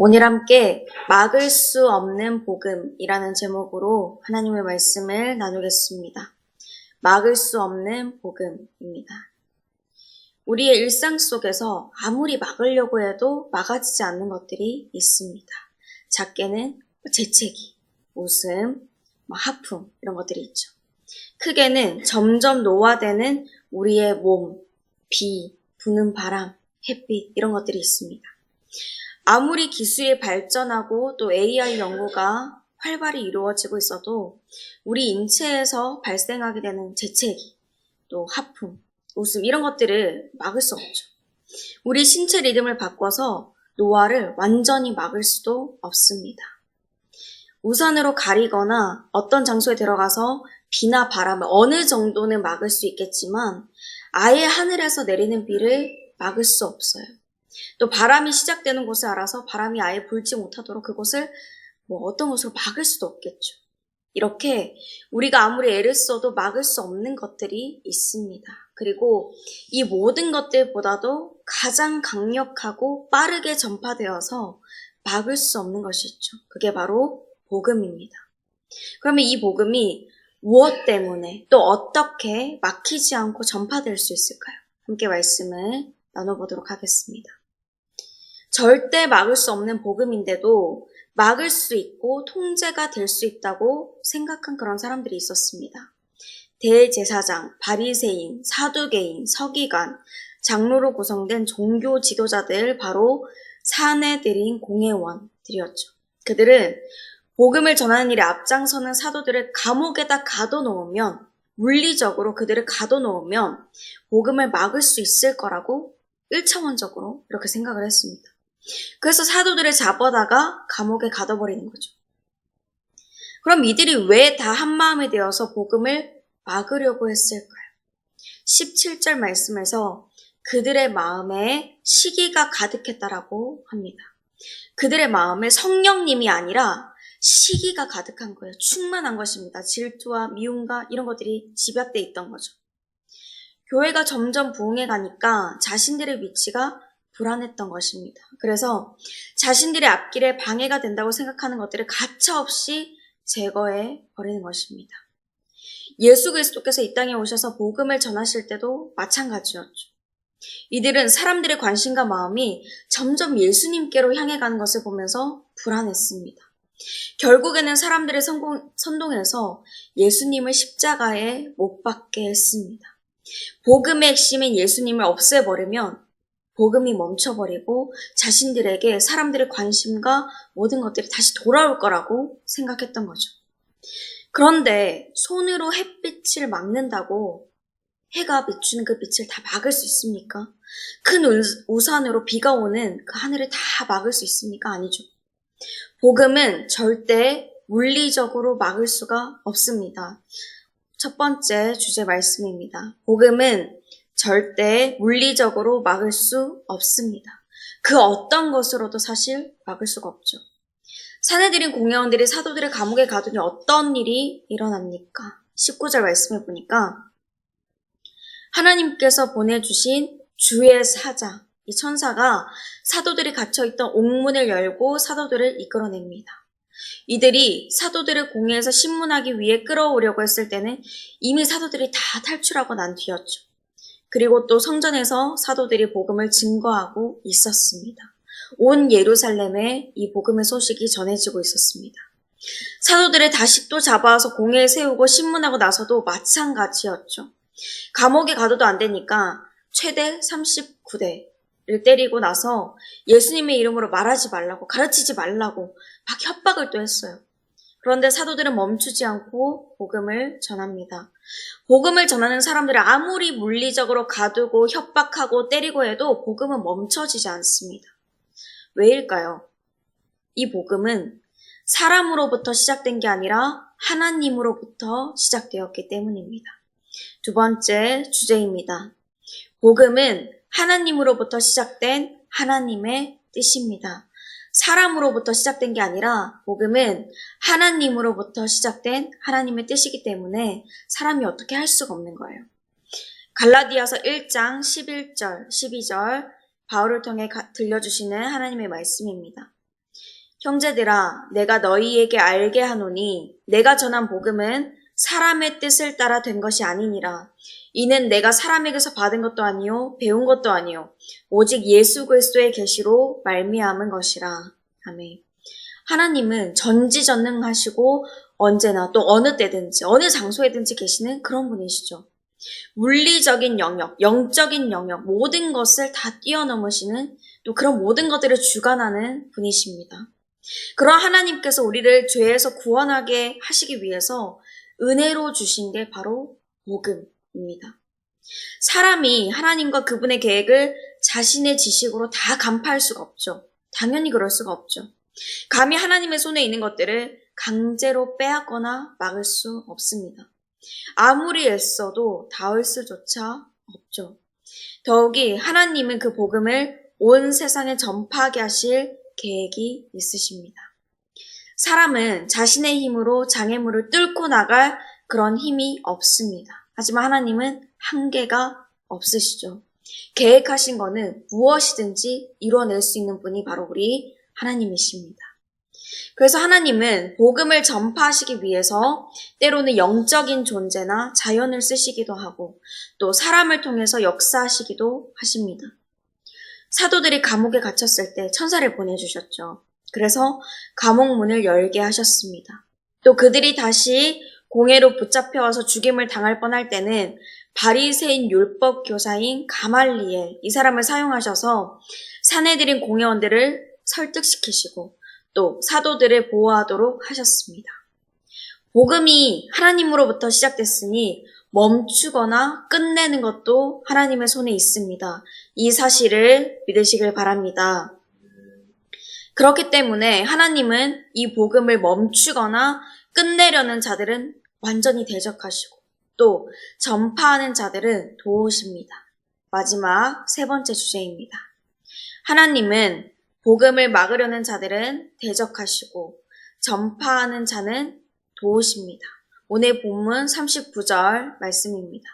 오늘 함께 막을 수 없는 복음이라는 제목으로 하나님의 말씀을 나누겠습니다. 막을 수 없는 복음입니다. 우리의 일상 속에서 아무리 막으려고 해도 막아지지 않는 것들이 있습니다. 작게는 재채기, 웃음, 하품 이런 것들이 있죠. 크게는 점점 노화되는 우리의 몸, 비, 부는 바람, 햇빛 이런 것들이 있습니다. 아무리 기술이 발전하고 또 AI 연구가 활발히 이루어지고 있어도 우리 인체에서 발생하게 되는 재채기, 또 하품, 웃음 이런 것들을 막을 수 없죠. 우리 신체 리듬을 바꿔서 노화를 완전히 막을 수도 없습니다. 우산으로 가리거나 어떤 장소에 들어가서 비나 바람을 어느 정도는 막을 수 있겠지만 아예 하늘에서 내리는 비를 막을 수 없어요. 또 바람이 시작되는 곳을 알아서 바람이 아예 불지 못하도록 그곳을 어떤 것으로 막을 수도 없겠죠. 이렇게 우리가 아무리 애를 써도 막을 수 없는 것들이 있습니다. 그리고 이 모든 것들보다도 가장 강력하고 빠르게 전파되어서 막을 수 없는 것이 있죠. 그게 바로 복음입니다. 그러면 이 복음이 무엇 때문에 또 어떻게 막히지 않고 전파될 수 있을까요? 함께 말씀을 나눠보도록 하겠습니다. 절대 막을 수 없는 복음인데도 막을 수 있고 통제가 될 수 있다고 생각한 그런 사람들이 있었습니다. 대제사장, 바리새인, 사두개인, 서기관, 장로로 구성된 종교 지도자들 바로 사내들인 공회원들이었죠. 그들은 복음을 전하는 일에 앞장서는 사도들을 감옥에다 가둬놓으면 물리적으로 그들을 가둬놓으면 복음을 막을 수 있을 거라고 1차원적으로 이렇게 생각을 했습니다. 그래서 사도들을 잡아다가 감옥에 가둬버리는 거죠. 그럼 이들이 왜 다 한마음이 되어서 복음을 막으려고 했을까요? 17절 말씀에서 그들의 마음에 시기가 가득했다라고 합니다. 그들의 마음에 성령님이 아니라 시기가 가득한 거예요. 충만한 것입니다. 질투와 미움과 이런 것들이 집약돼 있던 거죠. 교회가 점점 부흥해 가니까 자신들의 위치가 불안했던 것입니다. 그래서 자신들의 앞길에 방해가 된다고 생각하는 것들을 가차없이 제거해 버리는 것입니다. 예수 그리스도께서 이 땅에 오셔서 복음을 전하실 때도 마찬가지였죠. 이들은 사람들의 관심과 마음이 점점 예수님께로 향해 가는 것을 보면서 불안했습니다. 결국에는 사람들의 선동해서 예수님을 십자가에 못 박게 했습니다. 복음의 핵심인 예수님을 없애버리면 복음이 멈춰버리고 자신들에게 사람들의 관심과 모든 것들이 다시 돌아올 거라고 생각했던 거죠. 그런데 손으로 햇빛을 막는다고 해가 비추는 그 빛을 다 막을 수 있습니까? 큰 우산으로 비가 오는 그 하늘을 다 막을 수 있습니까? 아니죠. 복음은 절대 물리적으로 막을 수가 없습니다. 첫 번째 주제 말씀입니다. 복음은 절대 물리적으로 막을 수 없습니다. 그 어떤 것으로도 사실 막을 수가 없죠. 사내들인 공회원들이 사도들을 감옥에 가두니 어떤 일이 일어납니까? 19절 말씀해 보니까 하나님께서 보내주신 주의 사자, 이 천사가 사도들이 갇혀있던 옥문을 열고 사도들을 이끌어냅니다. 이들이 사도들을 공회에서 신문하기 위해 끌어오려고 했을 때는 이미 사도들이 다 탈출하고 난 뒤였죠. 그리고 또 성전에서 사도들이 복음을 증거하고 있었습니다. 온 예루살렘에 이 복음의 소식이 전해지고 있었습니다. 사도들을 다시 또 잡아와서 공회에 세우고 신문하고 나서도 마찬가지였죠. 감옥에 가둬도 안 되니까 최대 39대를 때리고 나서 예수님의 이름으로 말하지 말라고, 가르치지 말라고 막 협박을 또 했어요. 그런데 사도들은 멈추지 않고 복음을 전합니다. 복음을 전하는 사람들을 아무리 물리적으로 가두고 협박하고 때리고 해도 복음은 멈춰지지 않습니다. 왜일까요? 이 복음은 사람으로부터 시작된 게 아니라 하나님으로부터 시작되었기 때문입니다. 두 번째 주제입니다. 복음은 하나님으로부터 시작된 하나님의 뜻입니다. 사람으로부터 시작된 게 아니라 복음은 하나님으로부터 시작된 하나님의 뜻이기 때문에 사람이 어떻게 할 수가 없는 거예요. 갈라디아서 1장 11절, 12절 바울을 통해 들려주시는 하나님의 말씀입니다. 형제들아, 내가 너희에게 알게 하노니 내가 전한 복음은 사람의 뜻을 따라 된 것이 아니니라. 이는 내가 사람에게서 받은 것도 아니요 배운 것도 아니요 오직 예수 그리스도의 계시로 말미암은 것이라. 아멘. 하나님은 전지전능하시고 언제나 또 어느 때든지 어느 장소에든지 계시는 그런 분이시죠. 물리적인 영역, 영적인 영역, 모든 것을 다 뛰어넘으시는 또 그런 모든 것들을 주관하는 분이십니다. 그런 하나님께서 우리를 죄에서 구원하게 하시기 위해서 은혜로 주신 게 바로 복음입니다. 사람이 하나님과 그분의 계획을 자신의 지식으로 다 간파할 수가 없죠. 당연히 그럴 수가 없죠. 감히 하나님의 손에 있는 것들을 강제로 빼앗거나 막을 수 없습니다. 아무리 애써도 닿을 수조차 없죠. 더욱이 하나님은 그 복음을 온 세상에 전파하게 하실 계획이 있으십니다. 사람은 자신의 힘으로 장애물을 뚫고 나갈 그런 힘이 없습니다. 하지만 하나님은 한계가 없으시죠. 계획하신 거는 무엇이든지 이뤄낼 수 있는 분이 바로 우리 하나님이십니다. 그래서 하나님은 복음을 전파하시기 위해서 때로는 영적인 존재나 자연을 쓰시기도 하고 또 사람을 통해서 역사하시기도 하십니다. 사도들이 감옥에 갇혔을 때 천사를 보내주셨죠. 그래서 감옥 문을 열게 하셨습니다. 또 그들이 다시 공회로 붙잡혀와서 죽임을 당할 뻔할 때는 바리새인 율법 교사인 가말리엘 이 사람을 사용하셔서 사내들인 공회원들을 설득시키시고 또 사도들을 보호하도록 하셨습니다. 복음이 하나님으로부터 시작됐으니 멈추거나 끝내는 것도 하나님의 손에 있습니다. 이 사실을 믿으시길 바랍니다. 그렇기 때문에 하나님은 이 복음을 멈추거나 끝내려는 자들은 완전히 대적하시고 또 전파하는 자들은 도우십니다. 마지막 세 번째 주제입니다. 하나님은 복음을 막으려는 자들은 대적하시고 전파하는 자는 도우십니다. 오늘 본문 39절 말씀입니다.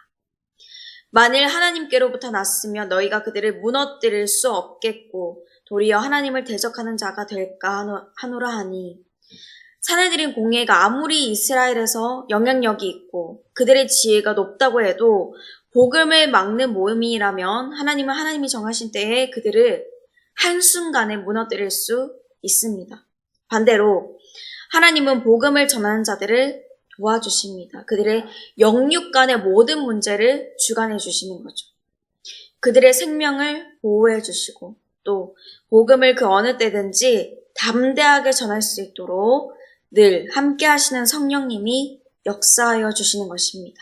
만일 하나님께로부터 났으며 너희가 그들을 무너뜨릴 수 없겠고 도리어 하나님을 대적하는 자가 될까 하노라 하니 사내들인 공회가 아무리 이스라엘에서 영향력이 있고 그들의 지혜가 높다고 해도 복음을 막는 모임이라면 하나님은 하나님이 정하신 때에 그들을 한순간에 무너뜨릴 수 있습니다. 반대로 하나님은 복음을 전하는 자들을 도와주십니다. 그들의 영육 간의 모든 문제를 주관해 주시는 거죠. 그들의 생명을 보호해 주시고 또 복음을 그 어느 때든지 담대하게 전할 수 있도록 늘 함께 하시는 성령님이 역사하여 주시는 것입니다.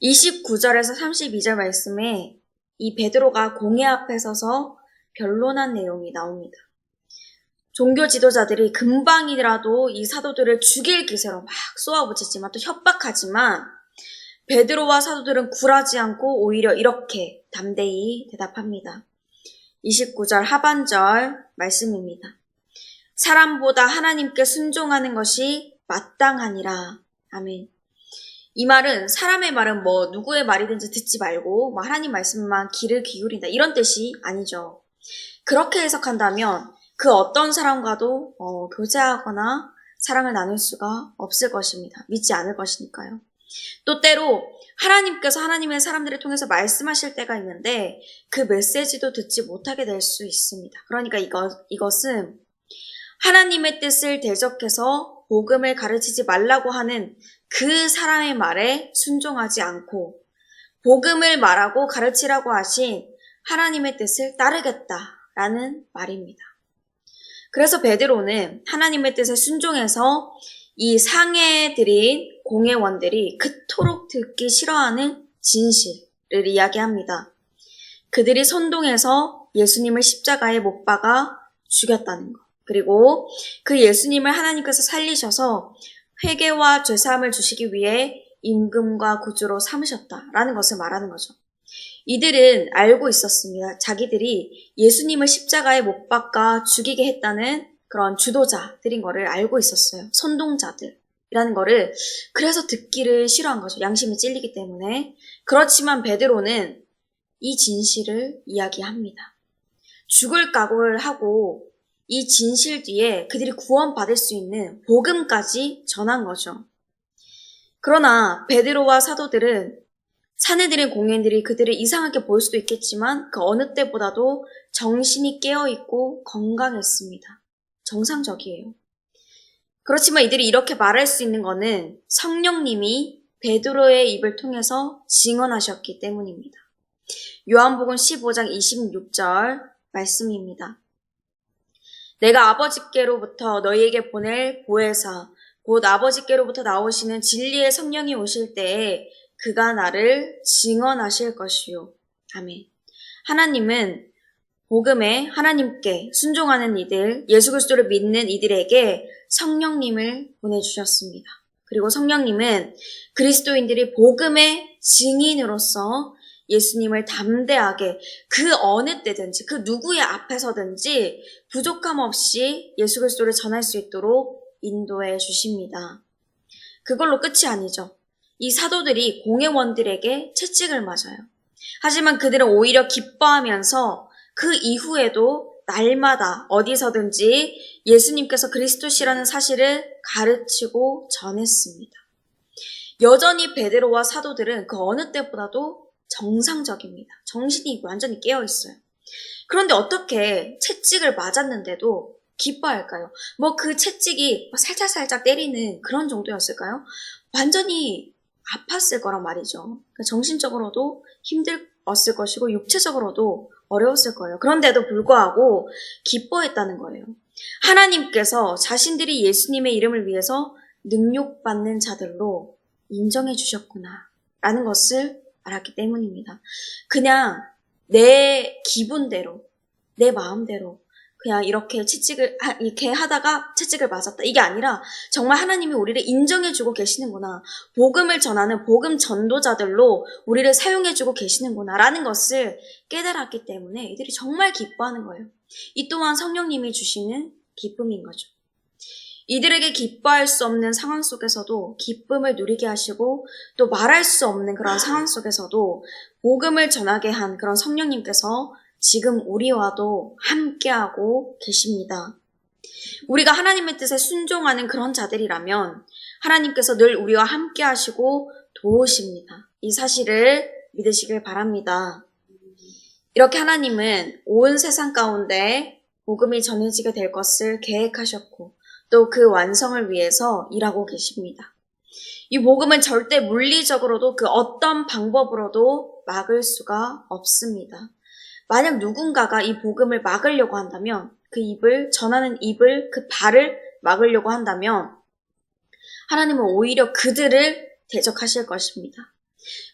29절에서 32절 말씀에 이 베드로가 공회 앞에 서서 변론한 내용이 나옵니다. 종교 지도자들이 금방이라도 이 사도들을 죽일 기세로 막 쏘아붙이지만 또 협박하지만 베드로와 사도들은 굴하지 않고 오히려 이렇게 담대히 대답합니다. 29절 하반절 말씀입니다. 사람보다 하나님께 순종하는 것이 마땅하니라. 아멘. 이 말은 사람의 말은 누구의 말이든지 듣지 말고 하나님 말씀만 귀를 기울인다 이런 뜻이 아니죠. 그렇게 해석한다면 그 어떤 사람과도 교제하거나 사랑을 나눌 수가 없을 것입니다. 믿지 않을 것이니까요. 또 때로 하나님께서 하나님의 사람들을 통해서 말씀하실 때가 있는데 그 메시지도 듣지 못하게 될 수 있습니다. 그러니까 이것은 하나님의 뜻을 대적해서 복음을 가르치지 말라고 하는 그 사람의 말에 순종하지 않고 복음을 말하고 가르치라고 하신 하나님의 뜻을 따르겠다라는 말입니다. 그래서 베드로는 하나님의 뜻에 순종해서 이 상해드린 공회원들이 그토록 듣기 싫어하는 진실을 이야기합니다. 그들이 선동해서 예수님을 십자가에 못 박아 죽였다는 것. 그리고 그 예수님을 하나님께서 살리셔서 회개와 죄사함을 주시기 위해 임금과 구주로 삼으셨다라는 것을 말하는 거죠. 이들은 알고 있었습니다. 자기들이 예수님을 십자가에 못 박아 죽이게 했다는 그런 주도자들인 거를 알고 있었어요. 선동자들이라는 거를. 그래서 듣기를 싫어한 거죠. 양심이 찔리기 때문에. 그렇지만 베드로는 이 진실을 이야기합니다. 죽을 각오를 하고 이 진실 뒤에 그들이 구원받을 수 있는 복음까지 전한 거죠. 그러나 베드로와 사도들은 사내들인 공예인들이 그들을 이상하게 볼 수도 있겠지만 그 어느 때보다도 정신이 깨어있고 건강했습니다. 정상적이에요. 그렇지만 이들이 이렇게 말할 수 있는 것은 성령님이 베드로의 입을 통해서 증언하셨기 때문입니다. 요한복음 15장 26절 말씀입니다. 내가 아버지께로부터 너희에게 보낼 보혜사 곧 아버지께로부터 나오시는 진리의 성령이 오실 때에 그가 나를 증언하실 것이요. 아멘. 하나님은 복음에 하나님께 순종하는 이들, 예수 그리스도를 믿는 이들에게 성령님을 보내주셨습니다. 그리고 성령님은 그리스도인들이 복음의 증인으로서 예수님을 담대하게 그 어느 때든지 그 누구의 앞에서든지 부족함 없이 예수 그리스도를 전할 수 있도록 인도해 주십니다. 그걸로 끝이 아니죠. 이 사도들이 공회원들에게 채찍을 맞아요. 하지만 그들은 오히려 기뻐하면서 그 이후에도 날마다 어디서든지 예수님께서 그리스도시라는 사실을 가르치고 전했습니다. 여전히 베드로와 사도들은 그 어느 때보다도 정상적입니다. 정신이 완전히 깨어있어요. 그런데 어떻게 채찍을 맞았는데도 기뻐할까요? 뭐 그 채찍이 살짝살짝 때리는 그런 정도였을까요? 완전히 아팠을 거란 말이죠. 그러니까 정신적으로도 힘들었을 것이고 육체적으로도 어려웠을 거예요. 그런데도 불구하고 기뻐했다는 거예요. 하나님께서 자신들이 예수님의 이름을 위해서 능욕받는 자들로 인정해 주셨구나 라는 것을 알았기 때문입니다. 그냥 내 기분대로, 내 마음대로 그냥 이렇게 하다가 채찍을 맞았다. 이게 아니라 정말 하나님이 우리를 인정해주고 계시는구나. 복음을 전하는 복음 전도자들로 우리를 사용해주고 계시는구나. 라는 것을 깨달았기 때문에 이들이 정말 기뻐하는 거예요. 이 또한 성령님이 주시는 기쁨인 거죠. 이들에게 기뻐할 수 없는 상황 속에서도 기쁨을 누리게 하시고 또 말할 수 없는 그런 상황 속에서도 복음을 전하게 한 그런 성령님께서 지금 우리와도 함께하고 계십니다. 우리가 하나님의 뜻에 순종하는 그런 자들이라면 하나님께서 늘 우리와 함께하시고 도우십니다. 이 사실을 믿으시길 바랍니다. 이렇게 하나님은 온 세상 가운데 복음이 전해지게 될 것을 계획하셨고 또 그 완성을 위해서 일하고 계십니다. 이 복음은 절대 물리적으로도 그 어떤 방법으로도 막을 수가 없습니다. 만약 누군가가 이 복음을 막으려고 한다면 그 입을 전하는 입을 그 발을 막으려고 한다면 하나님은 오히려 그들을 대적하실 것입니다.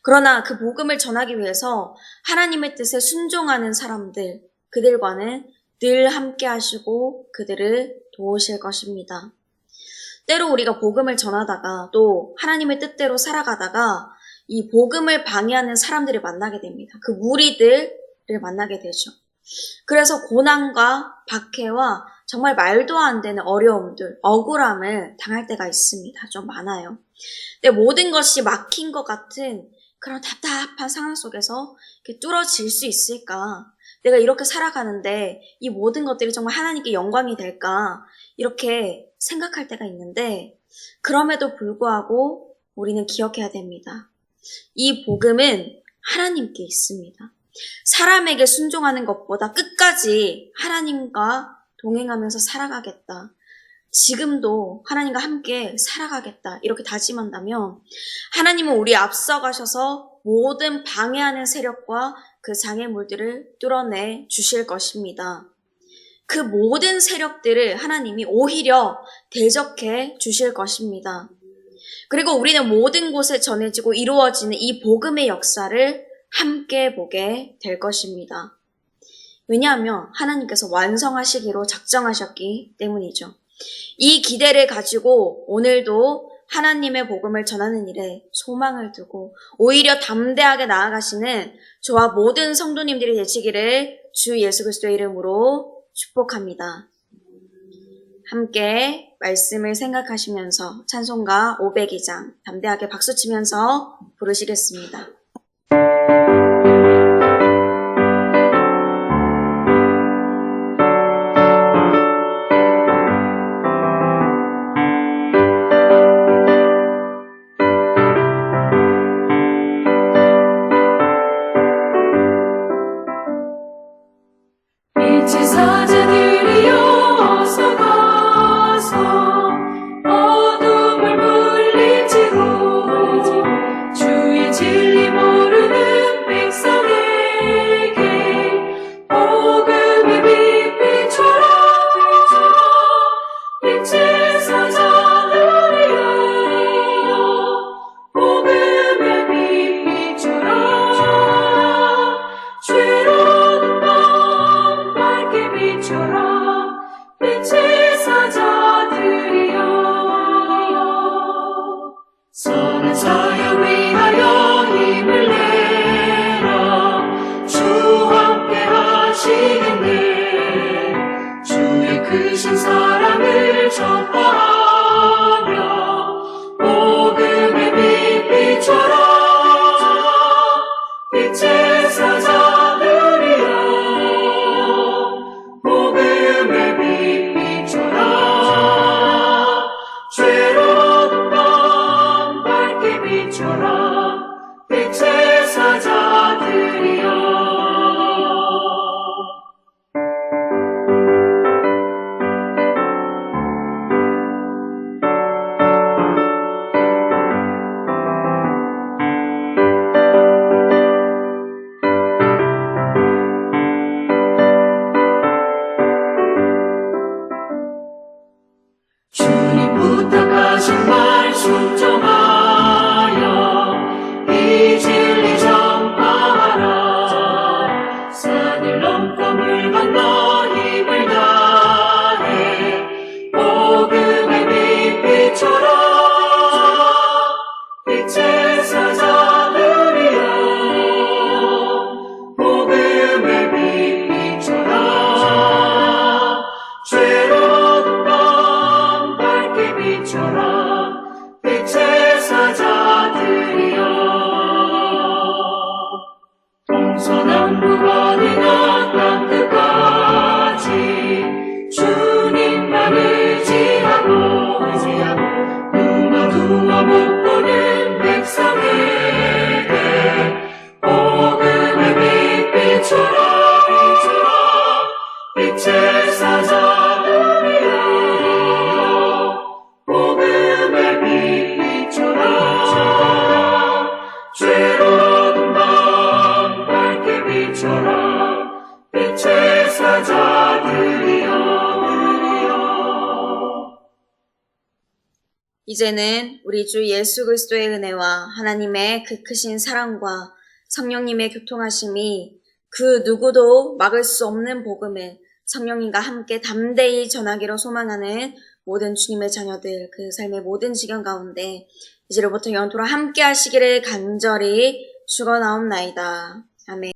그러나 그 복음을 전하기 위해서 하나님의 뜻에 순종하는 사람들, 그들과는 늘 함께 하시고 그들을 도우실 것입니다. 때로 우리가 복음을 전하다가 또 하나님의 뜻대로 살아가다가 이 복음을 방해하는 사람들을 만나게 됩니다. 그 무리들을 만나게 되죠. 그래서 고난과 박해와 정말 말도 안 되는 어려움들, 억울함을 당할 때가 있습니다. 좀 많아요. 근데 모든 것이 막힌 것 같은 그런 답답한 상황 속에서 이렇게 뚫어질 수 있을까? 내가 이렇게 살아가는데 이 모든 것들이 정말 하나님께 영광이 될까? 이렇게 생각할 때가 있는데 그럼에도 불구하고 우리는 기억해야 됩니다. 이 복음은 하나님께 있습니다. 사람에게 순종하는 것보다 끝까지 하나님과 동행하면서 살아가겠다. 지금도 하나님과 함께 살아가겠다. 이렇게 다짐한다면 하나님은 우리 앞서가셔서 모든 방해하는 세력과 그 장애물들을 뚫어내 주실 것입니다. 그 모든 세력들을 하나님이 오히려 대적해 주실 것입니다. 그리고 우리는 모든 곳에 전해지고 이루어지는 이 복음의 역사를 함께 보게 될 것입니다. 왜냐하면 하나님께서 완성하시기로 작정하셨기 때문이죠. 이 기대를 가지고 오늘도 하나님의 복음을 전하는 일에 소망을 두고 오히려 담대하게 나아가시는 저와 모든 성도님들이 되시기를 주 예수 그리스도의 이름으로 축복합니다. 함께 말씀을 생각하시면서 찬송가 502장 담대하게 박수치면서 부르시겠습니다. 사역 위하여 힘을 내라. 주 함께 하시겠네. 주의 크신 사랑을 전파하며 복음의 빛비춰라. 빛의 사자들이여 복음의 빛비춰라. 죄로운 밤 밝게 비춰라. 빛의 사자들이여. 주님 부탁하신 말 순종하여 이 진리 전파하라. 산을 넘고 물 건너 힘을 다해 복음의 빛 비춰라. 빛의 사자들이여 복음의 빛 비춰라. 죄로운 밤 밝게 비춰라. 빛의 사자들이여. 동서남북 어디나 땅끝까지 주님만 의지하고 누워 못 보는 백성에게 복음의 빛 비춰라. 빛의 사자들이여 복음의 빛 비춰라. 죄로운 밤 밝게 비춰라. 빛의 사자들이여. 이제는 우리 주 예수 그리스도의 은혜와 하나님의 그 크신 사랑과 성령님의 교통하심이 그 누구도 막을 수 없는 복음을 성령님과 함께 담대히 전하기로 소망하는 모든 주님의 자녀들, 그 삶의 모든 지경 가운데 이제로부터 영원토록 함께 하시기를 간절히 축원하옵나이다. 아멘.